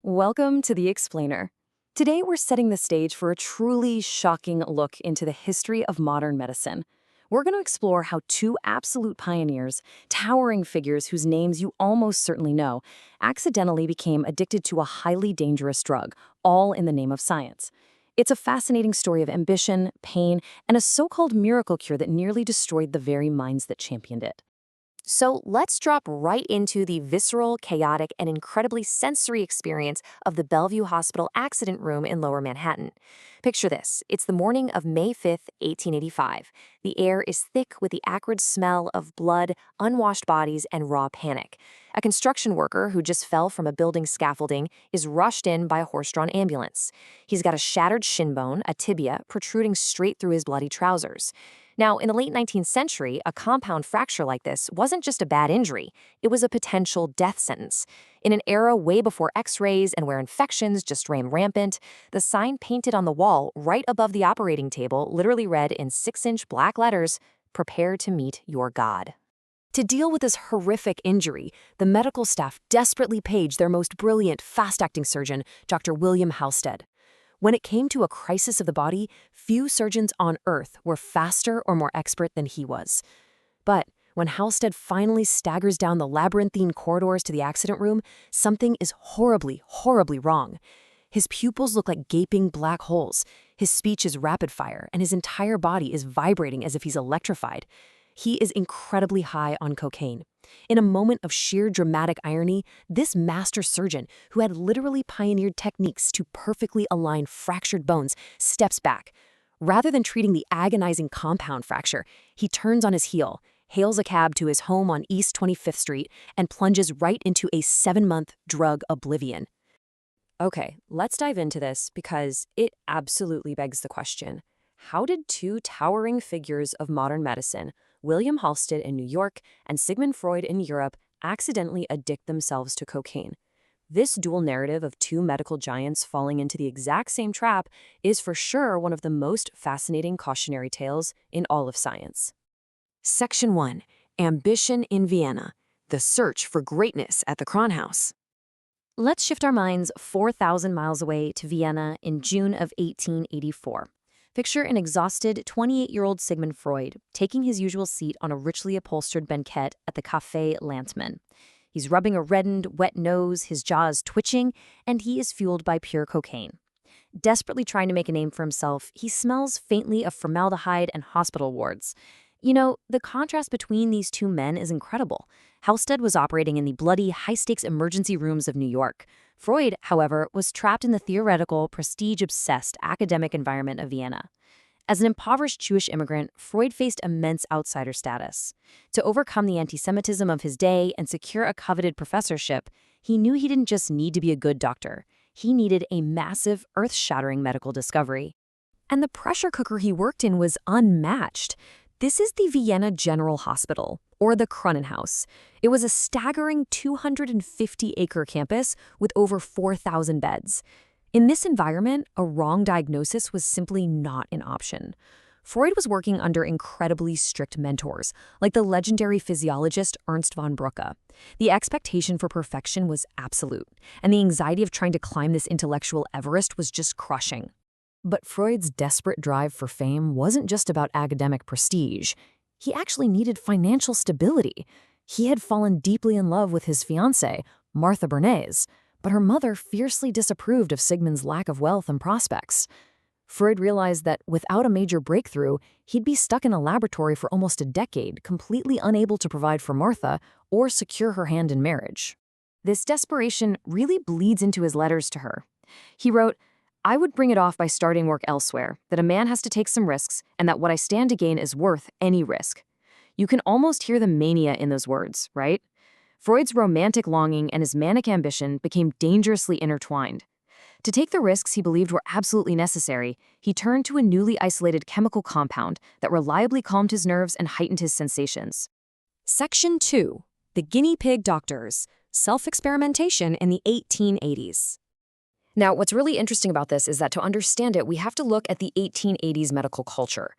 Welcome to The Explainer. Today we're setting the stage for a truly shocking look into the history of modern medicine. We're going to explore how two absolute pioneers, towering figures whose names you almost certainly know, accidentally became addicted to a highly dangerous drug, all in the name of science. It's a fascinating story of ambition, pain, and a so-called miracle cure that nearly destroyed the very minds that championed it. So let's drop right into the visceral, chaotic, and incredibly sensory experience of the Bellevue Hospital accident room in Lower Manhattan. Picture this. It's the morning of May 5th, 1885. The air is thick with the acrid smell of blood, unwashed bodies, and raw panic. A construction worker who just fell from a building scaffolding is rushed in by a horse-drawn ambulance. He's got a shattered shin bone, a tibia, protruding straight through his bloody trousers. Now, in the late 19th century, a compound fracture like this wasn't just a bad injury, it was a potential death sentence. In an era way before X-rays and where infections just ran rampant, the sign painted on the wall right above the operating table literally read in 6-inch black letters, "Prepare to meet your God." To deal with this horrific injury, the medical staff desperately paged their most brilliant, fast-acting surgeon, Dr. William Halsted. When it came to a crisis of the body, few surgeons on Earth were faster or more expert than he was. But when Halsted finally staggers down the labyrinthine corridors to the accident room, something is horribly, horribly wrong. His pupils look like gaping black holes, his speech is rapid fire, and his entire body is vibrating as if he's electrified. He is incredibly high on cocaine. In a moment of sheer dramatic irony, this master surgeon, who had literally pioneered techniques to perfectly align fractured bones, steps back. Rather than treating the agonizing compound fracture, he turns on his heel, hails a cab to his home on East 25th Street, and plunges right into a 7-month drug oblivion. Okay, let's dive into this because it absolutely begs the question. How did two towering figures of modern medicine, William Halsted in New York and Sigmund Freud in Europe, accidentally addict themselves to cocaine? This dual narrative of two medical giants falling into the exact same trap is for sure one of the most fascinating cautionary tales in all of science. Section 1. Ambition in Vienna. The search for greatness at the Kranhaus. Let's shift our minds 4,000 miles away to Vienna in June of 1884. Picture an exhausted 28-year-old Sigmund Freud taking his usual seat on a richly upholstered banquette at the Café Landsmann. He's rubbing a reddened, wet nose, his jaw is twitching, and he is fueled by pure cocaine. Desperately trying to make a name for himself, he smells faintly of formaldehyde and hospital wards. You know, the contrast between these two men is incredible. Halsted was operating in the bloody, high-stakes emergency rooms of New York. Freud, however, was trapped in the theoretical, prestige-obsessed academic environment of Vienna. As an impoverished Jewish immigrant, Freud faced immense outsider status. To overcome the anti-Semitism of his day and secure a coveted professorship, he knew he didn't just need to be a good doctor. He needed a massive, earth-shattering medical discovery. And the pressure cooker he worked in was unmatched. This is the Vienna General Hospital, or the Krankenhaus. It was a staggering 250-acre campus with over 4,000 beds. In this environment, a wrong diagnosis was simply not an option. Freud was working under incredibly strict mentors, like the legendary physiologist Ernst von Brücke. The expectation for perfection was absolute, and the anxiety of trying to climb this intellectual Everest was just crushing. But Freud's desperate drive for fame wasn't just about academic prestige. He actually needed financial stability. He had fallen deeply in love with his fiancée, Martha Bernays, but her mother fiercely disapproved of Sigmund's lack of wealth and prospects. Freud realized that without a major breakthrough, he'd be stuck in a laboratory for almost a decade, completely unable to provide for Martha or secure her hand in marriage. This desperation really bleeds into his letters to her. He wrote, "I would bring it off by starting work elsewhere, that a man has to take some risks, and that what I stand to gain is worth any risk." You can almost hear the mania in those words, right? Freud's romantic longing and his manic ambition became dangerously intertwined. To take the risks he believed were absolutely necessary, he turned to a newly isolated chemical compound that reliably calmed his nerves and heightened his sensations. Section 2. The Guinea Pig Doctors. Self-experimentation in the 1880s. Now, what's really interesting about this is that to understand it, we have to look at the 1880s medical culture.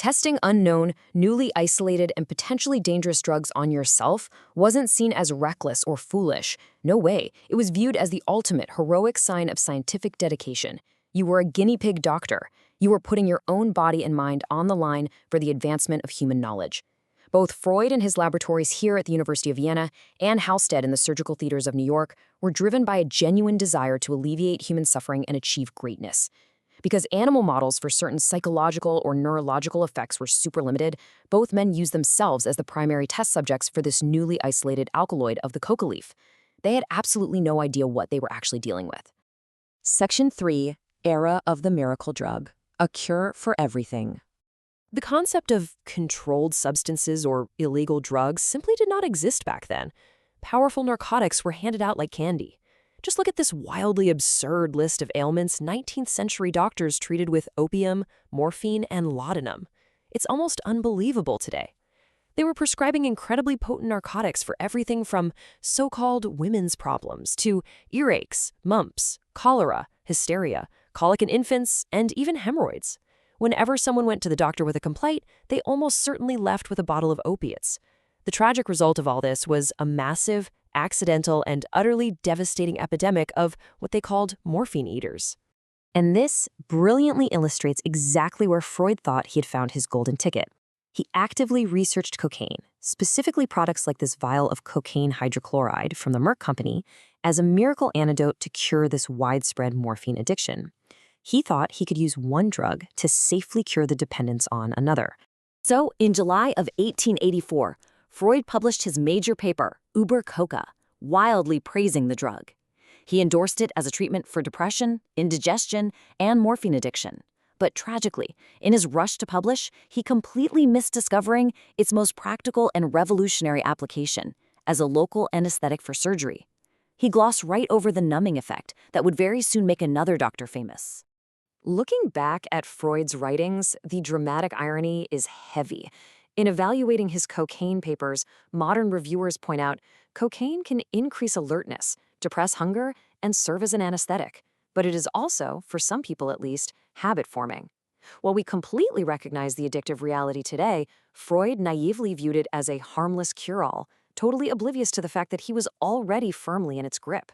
Testing unknown, newly isolated, and potentially dangerous drugs on yourself wasn't seen as reckless or foolish. No way. It was viewed as the ultimate heroic sign of scientific dedication. You were a guinea pig doctor. You were putting your own body and mind on the line for the advancement of human knowledge. Both Freud and his laboratories here at the University of Vienna and Halsted in the surgical theaters of New York were driven by a genuine desire to alleviate human suffering and achieve greatness. Because animal models for certain psychological or neurological effects were super limited, both men used themselves as the primary test subjects for this newly isolated alkaloid of the coca leaf. They had absolutely no idea what they were actually dealing with. Section 3, Era of the Miracle Drug, a cure for everything. The concept of controlled substances or illegal drugs simply did not exist back then. Powerful narcotics were handed out like candy. Just look at this wildly absurd list of ailments 19th century doctors treated with opium, morphine, and laudanum. It's almost unbelievable today. They were prescribing incredibly potent narcotics for everything from so-called women's problems to earaches, mumps, cholera, hysteria, colic in infants, and even hemorrhoids. Whenever someone went to the doctor with a complaint, they almost certainly left with a bottle of opiates. The tragic result of all this was a massive, accidental, and utterly devastating epidemic of what they called morphine eaters. And this brilliantly illustrates exactly where Freud thought he had found his golden ticket. He actively researched cocaine, specifically products like this vial of cocaine hydrochloride from the Merck Company, as a miracle antidote to cure this widespread morphine addiction. He thought he could use one drug to safely cure the dependence on another. So, in July of 1884, Freud published his major paper, Über Coca, wildly praising the drug. He endorsed it as a treatment for depression, indigestion, and morphine addiction. But tragically, in his rush to publish, he completely missed discovering its most practical and revolutionary application as a local anesthetic for surgery. He glossed right over the numbing effect that would very soon make another doctor famous. Looking back at Freud's writings, the dramatic irony is heavy. In evaluating his cocaine papers, modern reviewers point out cocaine can increase alertness, depress hunger, and serve as an anesthetic. But it is also, for some people at least, habit-forming. While we completely recognize the addictive reality today, Freud naively viewed it as a harmless cure-all, totally oblivious to the fact that he was already firmly in its grip.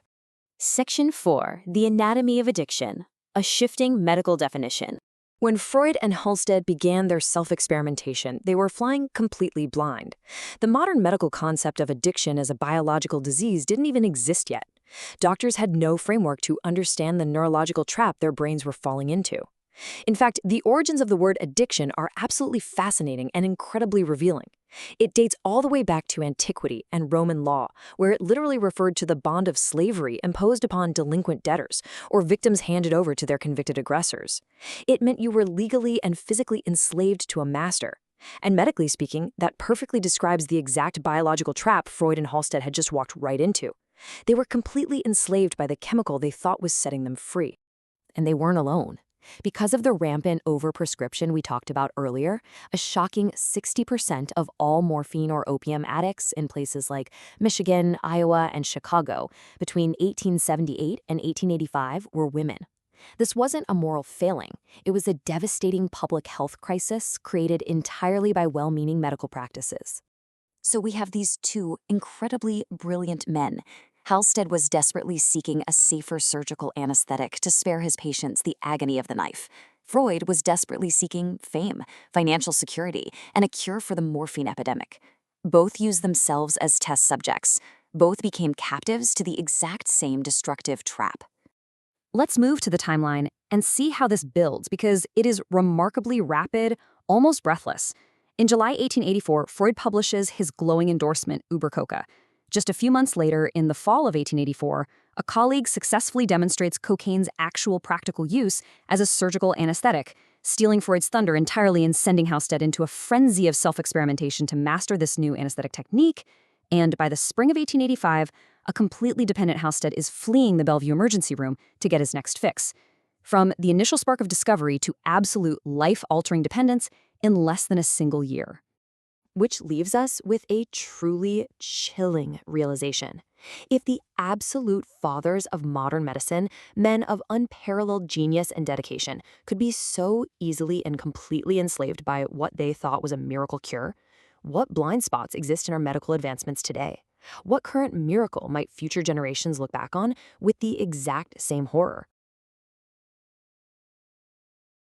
Section 4, The Anatomy of Addiction, a shifting medical definition. When Freud and Halsted began their self-experimentation, they were flying completely blind. The modern medical concept of addiction as a biological disease didn't even exist yet. Doctors had no framework to understand the neurological trap their brains were falling into. In fact, the origins of the word addiction are absolutely fascinating and incredibly revealing. It dates all the way back to antiquity and Roman law, where it literally referred to the bond of slavery imposed upon delinquent debtors or victims handed over to their convicted aggressors. It meant you were legally and physically enslaved to a master. And medically speaking, that perfectly describes the exact biological trap Freud and Halsted had just walked right into. They were completely enslaved by the chemical they thought was setting them free. And they weren't alone. Because of the rampant overprescription we talked about earlier, a shocking 60% of all morphine or opium addicts in places like Michigan, Iowa, and Chicago between 1878 and 1885 were women. This wasn't a moral failing. It was a devastating public health crisis created entirely by well-meaning medical practices. So we have these two incredibly brilliant men. Halsted was desperately seeking a safer surgical anesthetic to spare his patients the agony of the knife. Freud was desperately seeking fame, financial security, and a cure for the morphine epidemic. Both used themselves as test subjects. Both became captives to the exact same destructive trap. Let's move to the timeline and see how this builds, because it is remarkably rapid, almost breathless. In July 1884, Freud publishes his glowing endorsement, Über Coca. Just a few months later, in the fall of 1884, a colleague successfully demonstrates cocaine's actual practical use as a surgical anesthetic, stealing Freud's thunder entirely and sending Halsted into a frenzy of self-experimentation to master this new anesthetic technique. And by the spring of 1885, a completely dependent Halsted is fleeing the Bellevue emergency room to get his next fix. From the initial spark of discovery to absolute life-altering dependence in less than a single year. Which leaves us with a truly chilling realization. If the absolute fathers of modern medicine, men of unparalleled genius and dedication, could be so easily and completely enslaved by what they thought was a miracle cure, what blind spots exist in our medical advancements today? What current miracle might future generations look back on with the exact same horror?